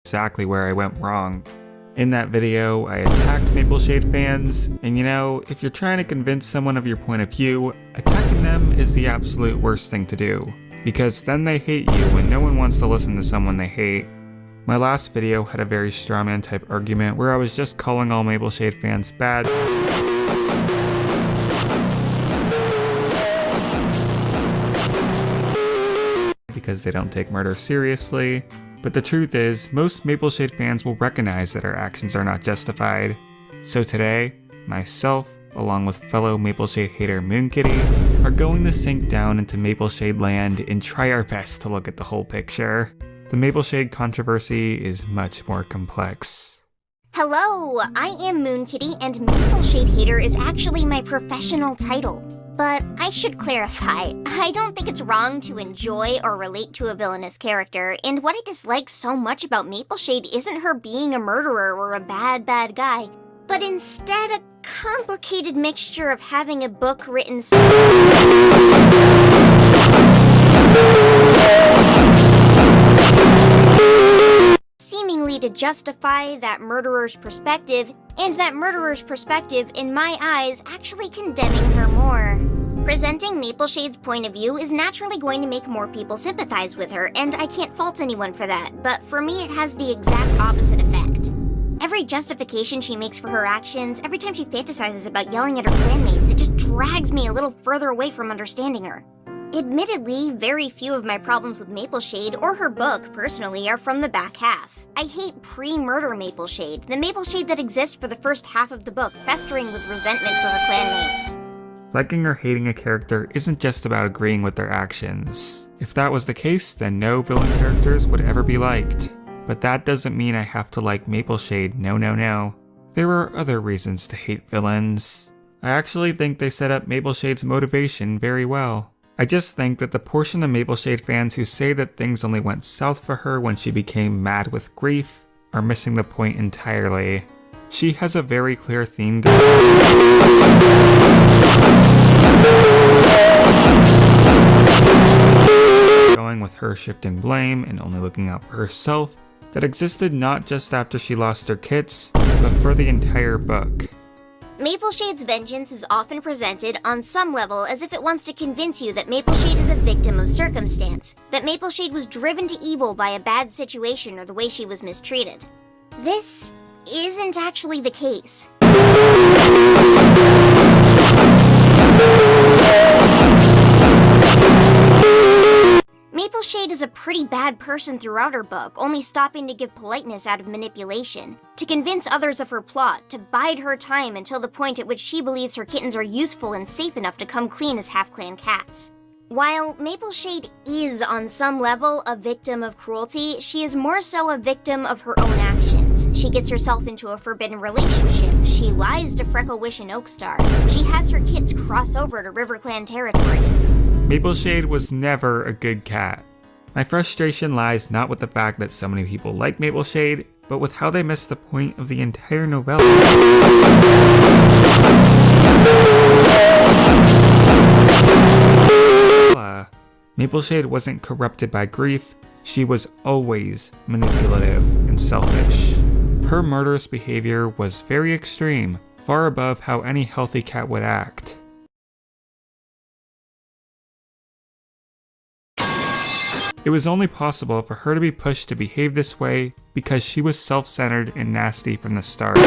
exactly where I went wrong. In that video, I attacked mapleshade fans, and you know, if you're trying to convince someone of your point of view, attacking them is the absolute worst thing to do, because then they hate you when no one wants to listen to someone they hate. My last video had a very strawman type argument where I was just calling all mapleshade fans bad because they don't take murder seriously. But the truth is, most mapleshade fans will recognize that our actions are not justified. So today, myself, along with fellow mapleshade hater moonkittis, are going to sink down into mapleshade land and try our best to look at the whole picture. The mapleshade controversy is much more complex. Hello, I am moonkitty, and mapleshade hater is actually my professional title. But I should clarify, I don't think it's wrong to enjoy or relate to a villainous character, and what I dislike so much about Mapleshade isn't her being a murderer or a bad guy, but instead a complicated mixture of having a book written seemingly to justify that murderer's perspective, and that murderer's perspective, in my eyes, actually condemning her more. Presenting Mapleshade's point of view is naturally going to make more people sympathize with her, and I can't fault anyone for that, but for me it has the exact opposite effect. Every justification she makes for her actions, every time she fantasizes about yelling at her clanmates, it just drags me a little further away from understanding her. Admittedly, very few of my problems with Mapleshade, or her book, personally, are from the back half. I hate pre-murder Mapleshade, the Mapleshade that exists for the first half of the book, festering with resentment for her clanmates. Liking or hating a character isn't just about agreeing with their actions. If that was the case, then no villain characters would ever be liked. But that doesn't mean I have to like Mapleshade, no. There are other reasons to hate villains. I actually think they set up Mapleshade's motivation very well. I just think that the portion of Mapleshade fans who say that things only went south for her when she became mad with grief are missing the point entirely. She has a very clear theme going with her shifting blame and only looking out for herself that existed not just after she lost her kits, but for the entire book. Mapleshade's vengeance is often presented on some level as if it wants to convince you that Mapleshade is a victim of circumstance, that Mapleshade was driven to evil by a bad situation or the way she was mistreated. This isn't actually the case. Mapleshade is a pretty bad person throughout her book, only stopping to give politeness out of manipulation, to convince others of her plot, to bide her time until the point at which she believes her kittens are useful and safe enough to come clean as half-clan cats. While Mapleshade is on some level a victim of cruelty, she is more so a victim of her own actions. She gets herself into a forbidden relationship, she lies to Frecklewish and Oakstar, she has her kids cross over to RiverClan territory. Mapleshade was never a good cat. My frustration lies not with the fact that so many people like Mapleshade, but with how they missed the point of the entire novella. Mapleshade wasn't corrupted by grief, she was always manipulative and selfish. Her murderous behavior was very extreme, far above how any healthy cat would act. It was only possible for her to be pushed to behave this way because she was self-centered and nasty from the start.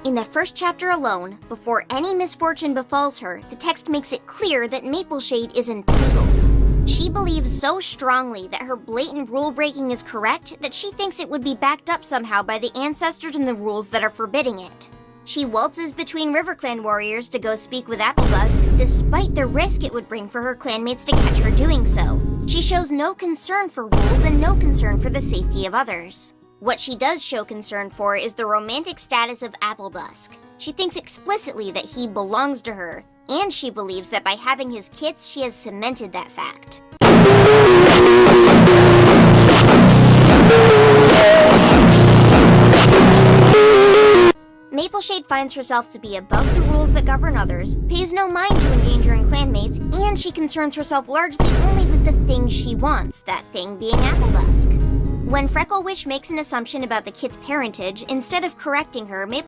In the first chapter alone, before any misfortune befalls her, the text makes it clear that Mapleshade is entitled. She believes so strongly that her blatant rule-breaking is correct that she thinks it would be backed up somehow by the ancestors and the rules that are forbidding it. She waltzes between RiverClan warriors to go speak with Appledusk, despite the risk it would bring for her clanmates to catch her doing so. She shows no concern for rules and no concern for the safety of others. What she does show concern for is the romantic status of Appledusk. She thinks explicitly that he belongs to her, and she believes that by having his kits, she has cemented that fact. Mapleshade finds herself to be above the rules that govern others, pays no mind to endangering clanmates, and she concerns herself largely only with the thing she wants, that thing being Appledusk. When Frecklewish makes an assumption about the kid's parentage, instead of correcting her, Mapleshade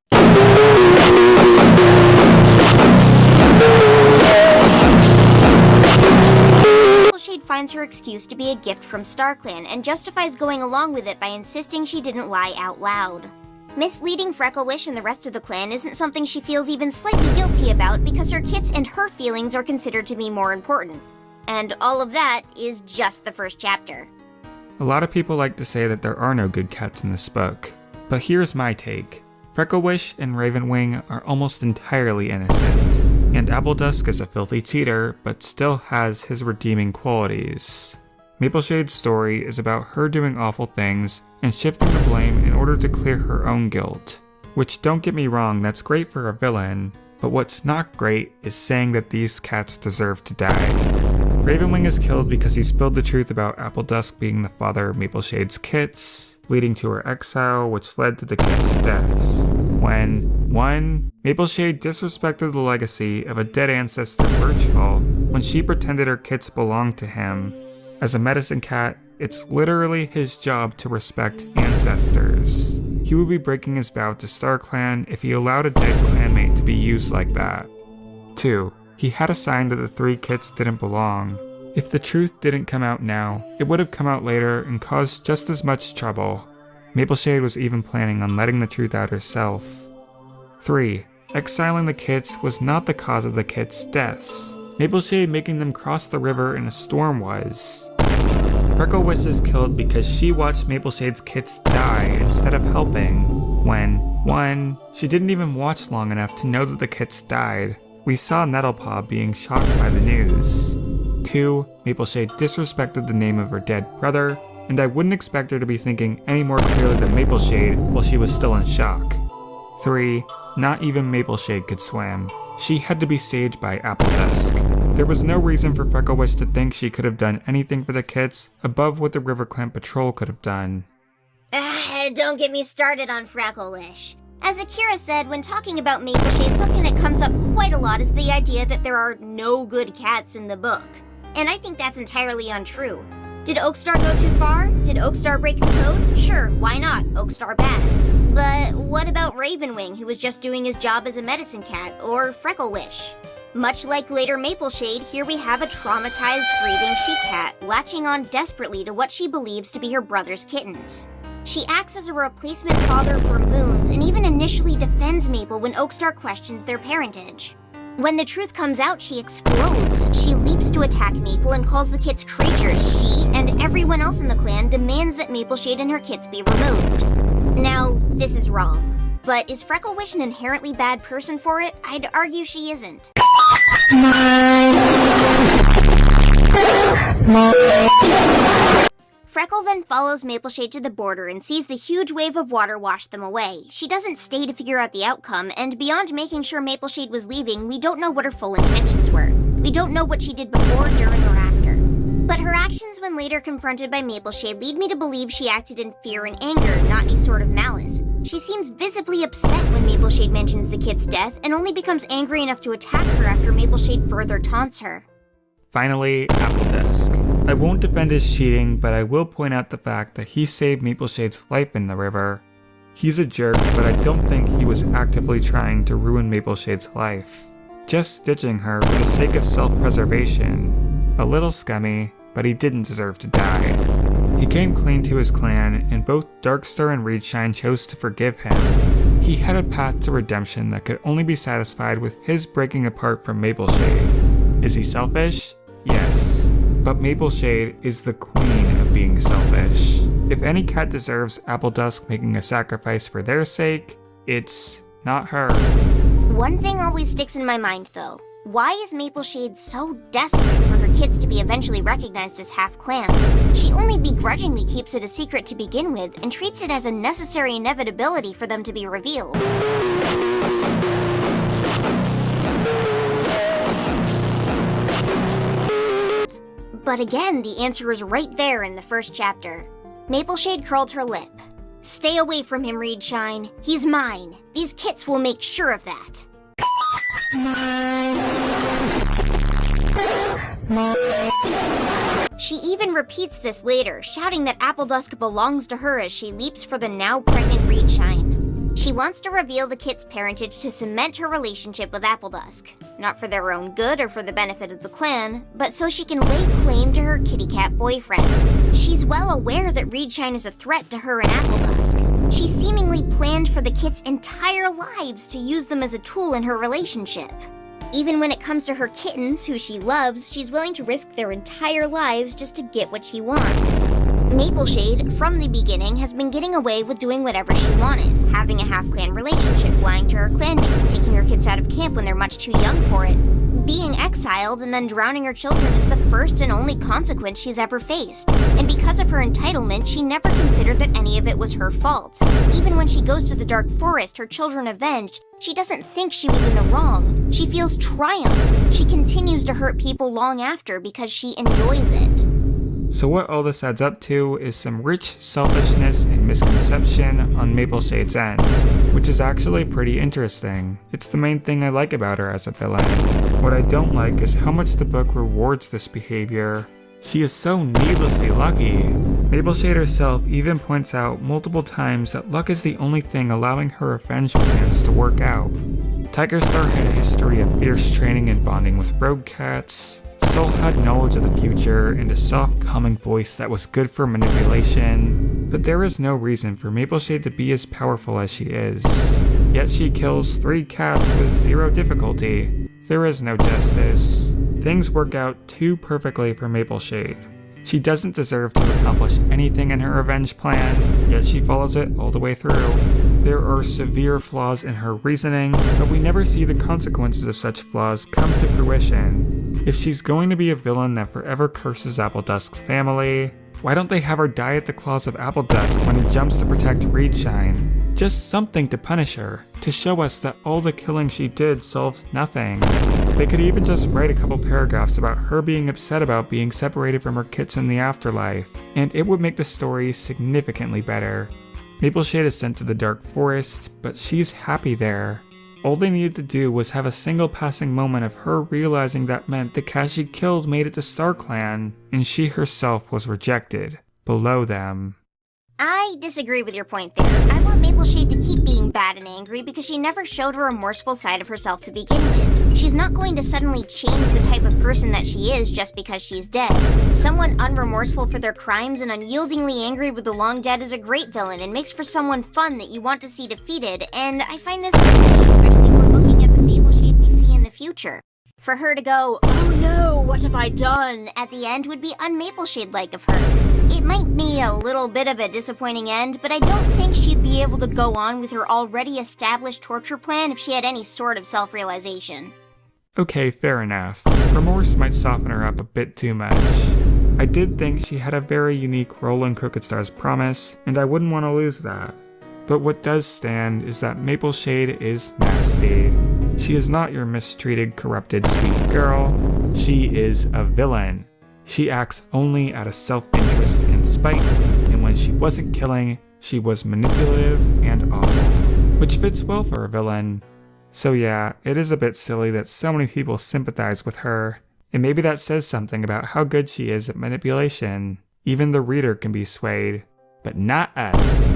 finds her excuse to be a gift from StarClan and justifies going along with it by insisting she didn't lie out loud. Misleading Frecklewish and the rest of the clan isn't something she feels even slightly guilty about because her kits and her feelings are considered to be more important. And all of that is just the first chapter. A lot of people like to say that there are no good cats in this book, but here's my take. Frecklewish and Ravenwing are almost entirely innocent, and Appledusk is a filthy cheater, but still has his redeeming qualities. Mapleshade's story is about her doing awful things and shifting the blame in order to clear her own guilt. Which, don't get me wrong, that's great for a villain, but what's not great is saying that these cats deserve to die. Ravenwing is killed because he spilled the truth about Appledusk being the father of Mapleshade's kits, leading to her exile, which led to the kits' deaths. When 1. Mapleshade disrespected the legacy of a dead ancestor, Birchfall, when she pretended her kits belonged to him. As a medicine cat, it's literally his job to respect ancestors. He would be breaking his vow to StarClan if he allowed a dead clanmate to be used like that. 2. He had a sign that the 3 kits didn't belong. If the truth didn't come out now, it would have come out later and caused just as much trouble. Mapleshade was even planning on letting the truth out herself. 3. Exiling the kits was not the cause of the kits' deaths. Mapleshade making them cross the river in a storm was. Frecklewish is killed because she watched Mapleshade's kits die instead of helping, when 1. She didn't even watch long enough to know that the kits died. We saw Nettlepaw being shocked by the news. 2. Mapleshade disrespected the name of her dead brother, and I wouldn't expect her to be thinking any more clearly than Mapleshade while she was still in shock. 3. Not even Mapleshade could swim. She had to be saved by Appledusk. There was no reason for Frecklewish to think she could have done anything for the kits above what the River Clan Patrol could have done. Don't get me started on Frecklewish. As Akiras said, when talking about Mapleshade, something that comes up quite a lot is the idea that there are no good cats in the book. And I think that's entirely untrue. Did Oakstar go too far? Did Oakstar break the code? Sure, why not? Oakstar bad. But what about Ravenwing, who was just doing his job as a medicine cat, or Frecklewish? Much like later Mapleshade, here we have a traumatized, grieving she-cat latching on desperately to what she believes to be her brother's kittens. She acts as a replacement father for Moons and even initially defends Maple when Oakstar questions their parentage. When the truth comes out, she explodes. She leaps to attack Maple and calls the kits creatures. She, and everyone else in the clan, demands that Mapleshade and her kits be removed. Now, this is wrong. But is Frecklewish an inherently bad person for it? I'd argue she isn't. Freckle then follows Mapleshade to the border and sees the huge wave of water wash them away. She doesn't stay to figure out the outcome, and beyond making sure Mapleshade was leaving, we don't know what her full intentions were. We don't know what she did before, during, or after. But her actions when later confronted by Mapleshade lead me to believe she acted in fear and anger, not any sort of malice. She seems visibly upset when Mapleshade mentions the kid's death, and only becomes angry enough to attack her after Mapleshade further taunts her. Finally, Appledusk. I won't defend his cheating, but I will point out the fact that he saved Mapleshade's life in the river. He's a jerk, but I don't think he was actively trying to ruin Mapleshade's life. Just stitching her for the sake of self-preservation. A little scummy, but he didn't deserve to die. He came clean to his clan, and both Darkstar and Reedshine chose to forgive him. He had a path to redemption that could only be satisfied with his breaking apart from Mapleshade. Is he selfish? Yes. But Mapleshade is the queen of being selfish. If any cat deserves Appledusk making a sacrifice for their sake, it's not her. One thing always sticks in my mind though. Why is Mapleshade so desperate for her kids to be eventually recognized as half-clan? She only begrudgingly keeps it a secret to begin with and treats it as a necessary inevitability for them to be revealed. But again, the answer is right there in the first chapter. Mapleshade curled her lip. Stay away from him, Reedshine. He's mine. These kits will make sure of that. She even repeats this later, shouting that Appledusk belongs to her as she leaps for the now pregnant Reedshine. She wants to reveal the kit's parentage to cement her relationship with Appledusk. Not for their own good or for the benefit of the clan, but so she can lay claim to her kitty cat boyfriend. She's well aware that Reedshine is a threat to her and Appledusk. She seemingly planned for the kits' entire lives to use them as a tool in her relationship. Even when it comes to her kittens, who she loves, she's willing to risk their entire lives just to get what she wants. Mapleshade, from the beginning, has been getting away with doing whatever she wanted, having a half-clan relationship, lying to her clanmates, taking her kids out of camp when they're much too young for it. Being exiled and then drowning her children is the first and only consequence she's ever faced. And because of her entitlement, she never considered that any of it was her fault. Even when she goes to the Dark Forest, her children avenged, she doesn't think she was in the wrong. She feels triumph. She continues to hurt people long after because she enjoys it. So what all this adds up to is some rich selfishness and misconception on Mapleshade's end, which is actually pretty interesting. It's the main thing I like about her as a villain. What I don't like is how much the book rewards this behavior. She is so needlessly lucky. Mapleshade herself even points out multiple times that luck is the only thing allowing her revenge plans to work out. Tigerstar had a history of fierce training and bonding with rogue cats. Soul had knowledge of the future and a soft, calming voice that was good for manipulation, but there is no reason for Mapleshade to be as powerful as she is. Yet she kills 3 cats with 0 difficulty. There is no justice. Things work out too perfectly for Mapleshade. She doesn't deserve to accomplish anything in her revenge plan, yet she follows it all the way through. There are severe flaws in her reasoning, but we never see the consequences of such flaws come to fruition. If she's going to be a villain that forever curses Appledusk's family, why don't they have her die at the claws of Appledusk when he jumps to protect Reedshine? Just something to punish her, to show us that all the killing she did solved nothing. They could even just write a couple paragraphs about her being upset about being separated from her kits in the afterlife, and it would make the story significantly better. Mapleshade is sent to the Dark Forest, but she's happy there. All they needed to do was have a single passing moment of her realizing that meant the cat she killed made it to StarClan, and she herself was rejected, below them. I disagree with your point there. I want Mapleshade to keep being bad and angry because she never showed a remorseful side of herself to begin with. She's not going to suddenly change the type of person that she is just because she's dead. Someone unremorseful for their crimes and unyieldingly angry with the long dead is a great villain and makes for someone fun that you want to see defeated, and I find this funny, especially if we're looking at the Mapleshade we see in the future. For her to go, "Oh no, what have I done?" at the end would be un-Mapleshade-like of her. It might be a little bit of a disappointing end, but I don't think she'd be able to go on with her already established torture plan if she had any sort of self-realization. Okay, fair enough. Remorse might soften her up a bit too much. I did think she had a very unique role in Crooked Star's Promise, and I wouldn't want to lose that. But what does stand is that Mapleshade is nasty. She is not your mistreated, corrupted, sweet girl. She is a villain. She acts only out of self-interest and spite, and when she wasn't killing, she was manipulative and awful, which fits well for a villain. So yeah, it is a bit silly that so many people sympathize with her, and maybe that says something about how good she is at manipulation. Even the reader can be swayed, but not us.